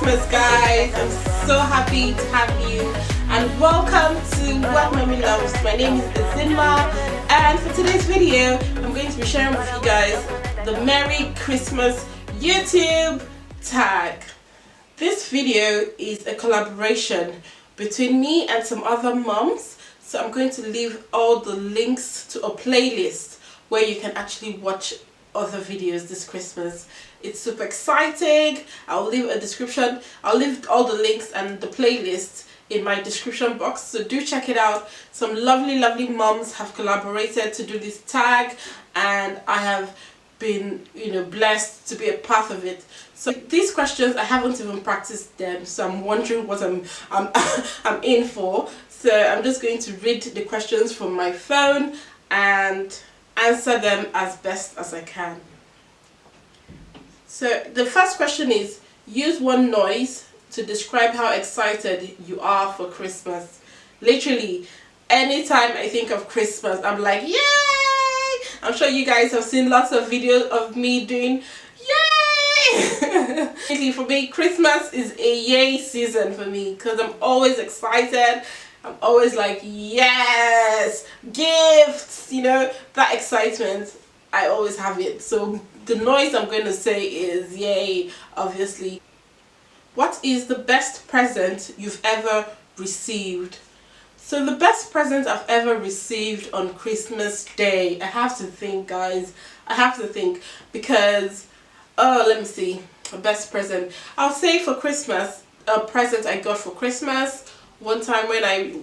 Christmas, guys. I'm so happy to have you, and welcome to What Mommy Loves. My name is Emeka, and for today's video I'm going to be sharing with you guys the Merry Christmas YouTube tag. This video is a collaboration between me and some other moms, so I'm going to leave all the links to a playlist where you can actually watch other videos this Christmas. It's super exciting. I'll leave a description. I'll leave all the links and the playlist in my description box, so do check it out. Some lovely moms have collaborated to do this tag, and I have been, blessed to be a part of it. So these questions, I haven't even practiced them, so I'm wondering what I'm in for. So I'm just going to read the questions from my phone and answer them as best as I can. So the first question is, use one noise to describe how excited you are for Christmas. Literally, anytime I think of Christmas, I'm like, yay! I'm sure you guys have seen lots of videos of me doing yay! For me, Christmas is a yay season for me, because I'm always excited. I'm always like, yes, gifts, that excitement. I always have it. So the noise I'm going to say is yay, obviously. What is the best present you've ever received? So the best present I've ever received on Christmas Day, I have to think, guys. I have to think, because, let me see, a best present. I'll say for Christmas, a present I got for Christmas. One time when I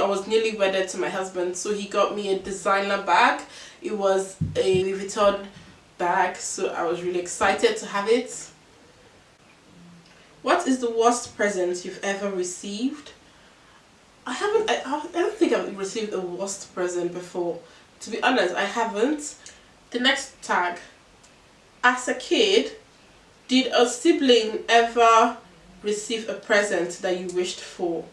was newly wedded to my husband, so he got me a designer bag. It was a Louis Vuitton bag, so I was really excited to have it. What is the worst present you've ever received? I don't think I've received a worst present before. To be honest, I haven't. The next tag. As a kid, did a sibling ever receive a present that you wished for?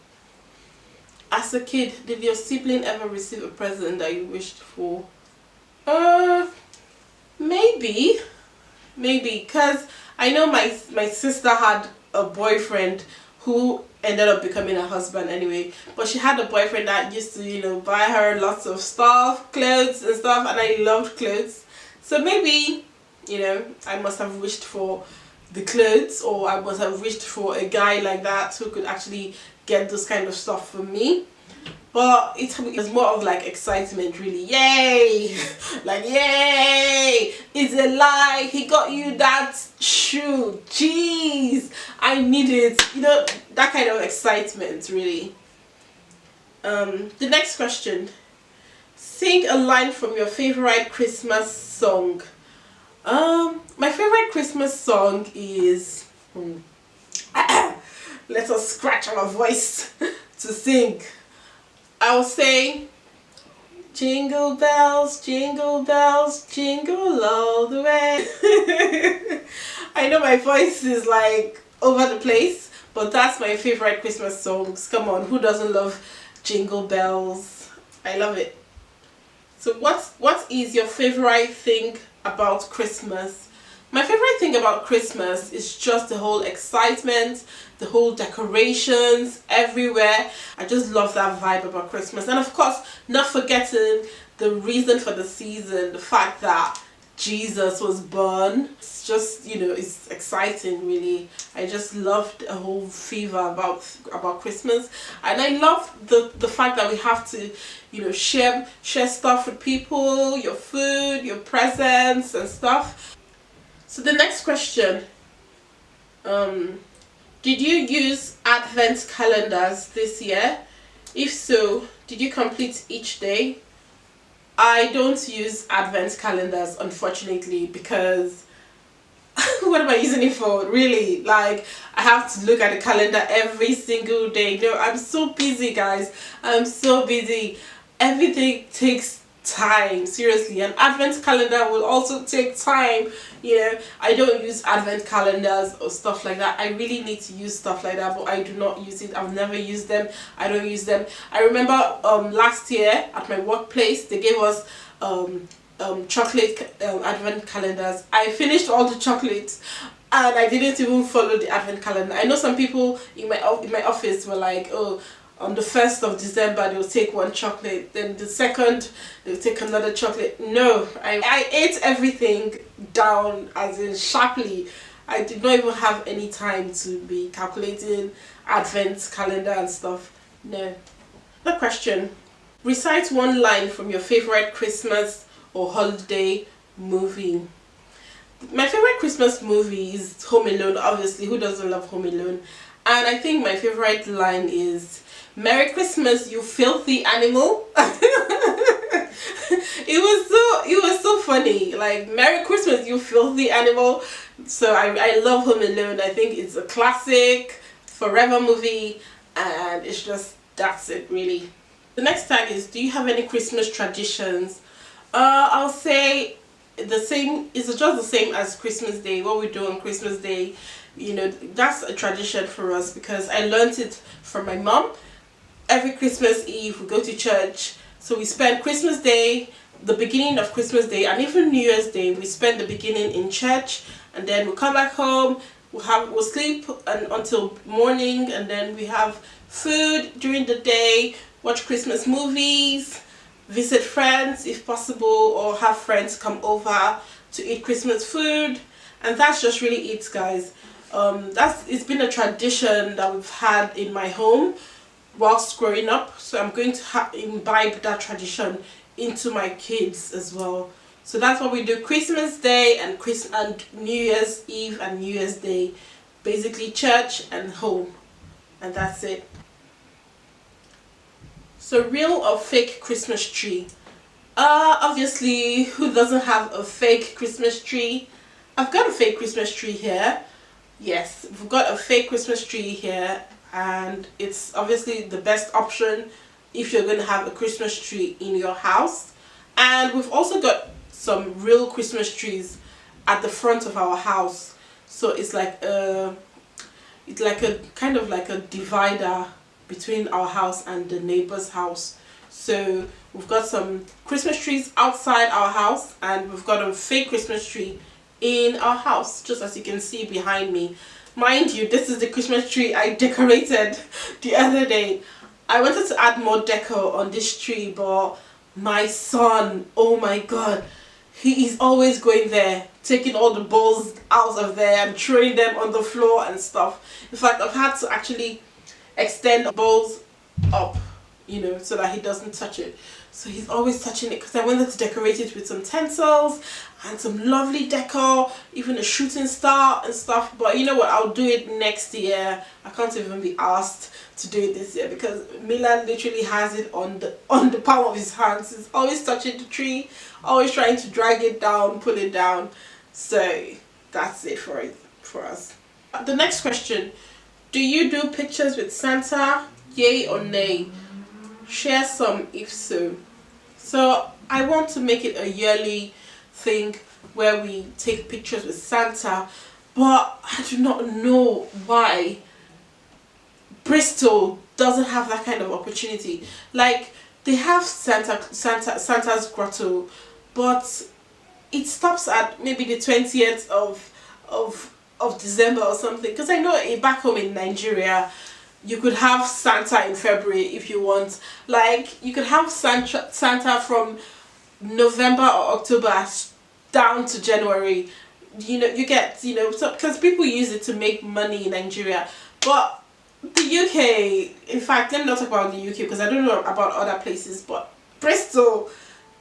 As a kid, did your sibling ever receive a present that you wished for? Maybe, because I know my sister had a boyfriend who ended up becoming a husband anyway, but she had a boyfriend that used to, buy her lots of stuff, clothes and stuff, and I loved clothes. So maybe, I must have wished for the clothes, or I must have wished for a guy like that who could actually get this kind of stuff for me. But it was more of like excitement, really. Yay! Like, yay! It's a lie. He got you that shoe. Jeez, I need it. That kind of excitement, really. The next question. Sing a line from your favorite Christmas song. My favorite Christmas song is let us scratch our voice to sing. I'll say, jingle bells, jingle all the way. I know my voice is like over the place, but that's my favorite Christmas songs. Come on, who doesn't love jingle bells? I love it. So what is your favorite thing about Christmas? My favorite thing about Christmas is just the whole excitement, the whole decorations everywhere. I just love that vibe about Christmas. And of course, not forgetting the reason for the season, the fact that Jesus was born. It's just, it's exciting, really. I just loved the whole fever about Christmas. And I love the fact that we have to, share stuff with people, your food, your presents and stuff. So the next question, did you use advent calendars this year? If so, did you complete each day? I don't use advent calendars, unfortunately, because what am I using it for, really? Like, I have to look at the calendar every single day. I'm so busy, guys. I'm so busy. Everything takes time, seriously. An advent calendar will also take time. I don't use advent calendars or stuff like that. I really need to use stuff like that, but I do not use it. I've never used them. I don't use them. I remember last year at my workplace, they gave us chocolate advent calendars. I finished all the chocolates, and I didn't even follow the advent calendar. I know some people in my office were like, oh, on the 1st of December they'll take one chocolate, then the 2nd they'll take another chocolate. No, I ate everything down, as in sharply. I did not even have any time to be calculating advent calendar and stuff. No. Another question. Recite one line from your favorite Christmas or holiday movie. My favorite Christmas movie is Home Alone, obviously. Who doesn't love Home Alone? And I think my favorite line is, "Merry Christmas, you filthy animal." It was so funny. Like, "Merry Christmas, you filthy animal." So I love Home Alone. I think it's a classic, forever movie, and it's just, that's it really. The next tag is, do you have any Christmas traditions? I'll say the same. It's just the same as Christmas Day. What we do on Christmas Day, you know, that's a tradition for us because I learned it from my mom. Every Christmas Eve we go to church, so we spend Christmas Day, the beginning of Christmas Day, and even New Year's Day. We spend the beginning in church, and then we come back home. We'll sleep until morning, and then we have food during the day, watch Christmas movies, visit friends if possible, or have friends come over to eat Christmas food. And that's just really it, guys. It's been a tradition that we've had in my home whilst growing up, so I'm going to imbibe that tradition into my kids as well. So that's what we do: Christmas Day and New Year's Eve and New Year's Day. Basically church and home, and that's it. So, real or fake Christmas tree? Obviously, who doesn't have a fake Christmas tree? I've got a fake Christmas tree here. Yes, we've got a fake Christmas tree here, and it's obviously the best option if you're going to have a Christmas tree in your house. And we've also got some real Christmas trees at the front of our house. So it's like a kind of like a divider between our house and the neighbor's house. So we've got some Christmas trees outside our house, and we've got a fake Christmas tree in our house, just as you can see behind me. Mind you, this is the Christmas tree I decorated the other day. I wanted to add more decor on this tree, but my son, oh my god, he is always going there, taking all the balls out of there and throwing them on the floor and stuff. In fact, I've had to actually extend the balls up, you know, so that he doesn't touch it. So he's always touching it, because I wanted to decorate it with some tinsels and some lovely decor, even a shooting star and stuff. But you know what, I'll do it next year. I can't even be asked to do it this year because Milan literally has it on the palm of his hands. He's always touching the tree, always trying to drag it down, pull it down. So that's it for us. The next question: do you do pictures with Santa? Yay or nay? Share some if so. So I want to make it a yearly thing where we take pictures with Santa, but I do not know why Bristol doesn't have that kind of opportunity. Like, they have Santa's grotto, but it stops at maybe the 20th of December or something. Because I know back home in Nigeria, you could have Santa in February if you want. Like, you could have Santa from November or October down to January. You know, you get, you know, so because people use it to make money in Nigeria. But the UK, in fact, let me not talk about the UK because I don't know about other places, but Bristol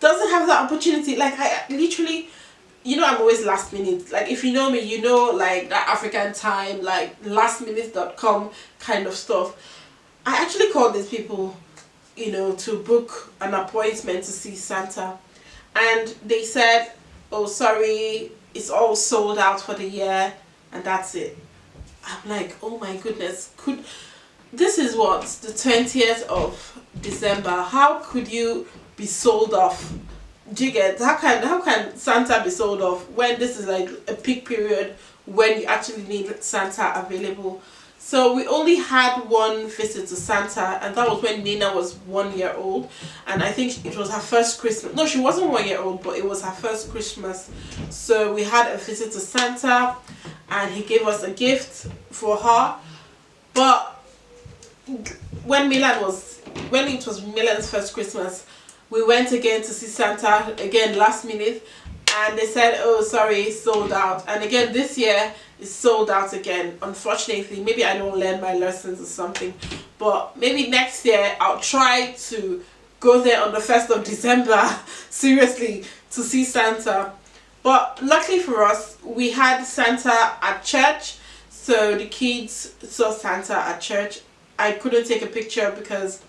doesn't have that opportunity. Like, I literally, you know, I'm always last minute. Like, if you know me, you know, like that African time, like lastminute.com kind of stuff. I actually called these people, you know, to book an appointment to see Santa, and they said, oh, sorry, it's all sold out for the year, and that's it. I'm like, oh my goodness, this is what, the 20th of December, how could you be sold off? Do you get, how can Santa be sold off when this is like a peak period when you actually need Santa available? So we only had one visit to Santa, and that was when Nina was 1 year old, and I think it was her first Christmas. No, she wasn't 1 year old, but it was her first Christmas. So we had a visit to Santa, and he gave us a gift for her. But when it was Milan's first Christmas, we went again to see Santa again last minute, and they said, oh sorry, it's sold out. And again this year it's sold out again, unfortunately. Maybe I don't learn my lessons or something, but maybe next year I'll try to go there on the 1st of December seriously, to see Santa. But luckily for us, we had Santa at church, so the kids saw Santa at church. I couldn't take a picture because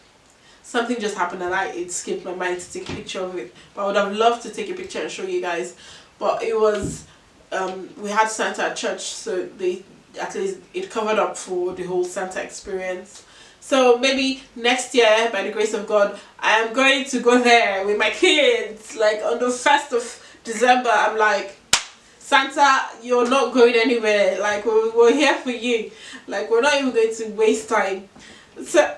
something just happened and it skipped my mind to take a picture of it. But I would have loved to take a picture and show you guys. But it was, we had Santa at church, so at least it covered up for the whole Santa experience. So maybe next year, by the grace of God, I am going to go there with my kids. Like on the 1st of December, I'm like, Santa, you're not going anywhere. Like we're here for you. Like we're not even going to waste time. So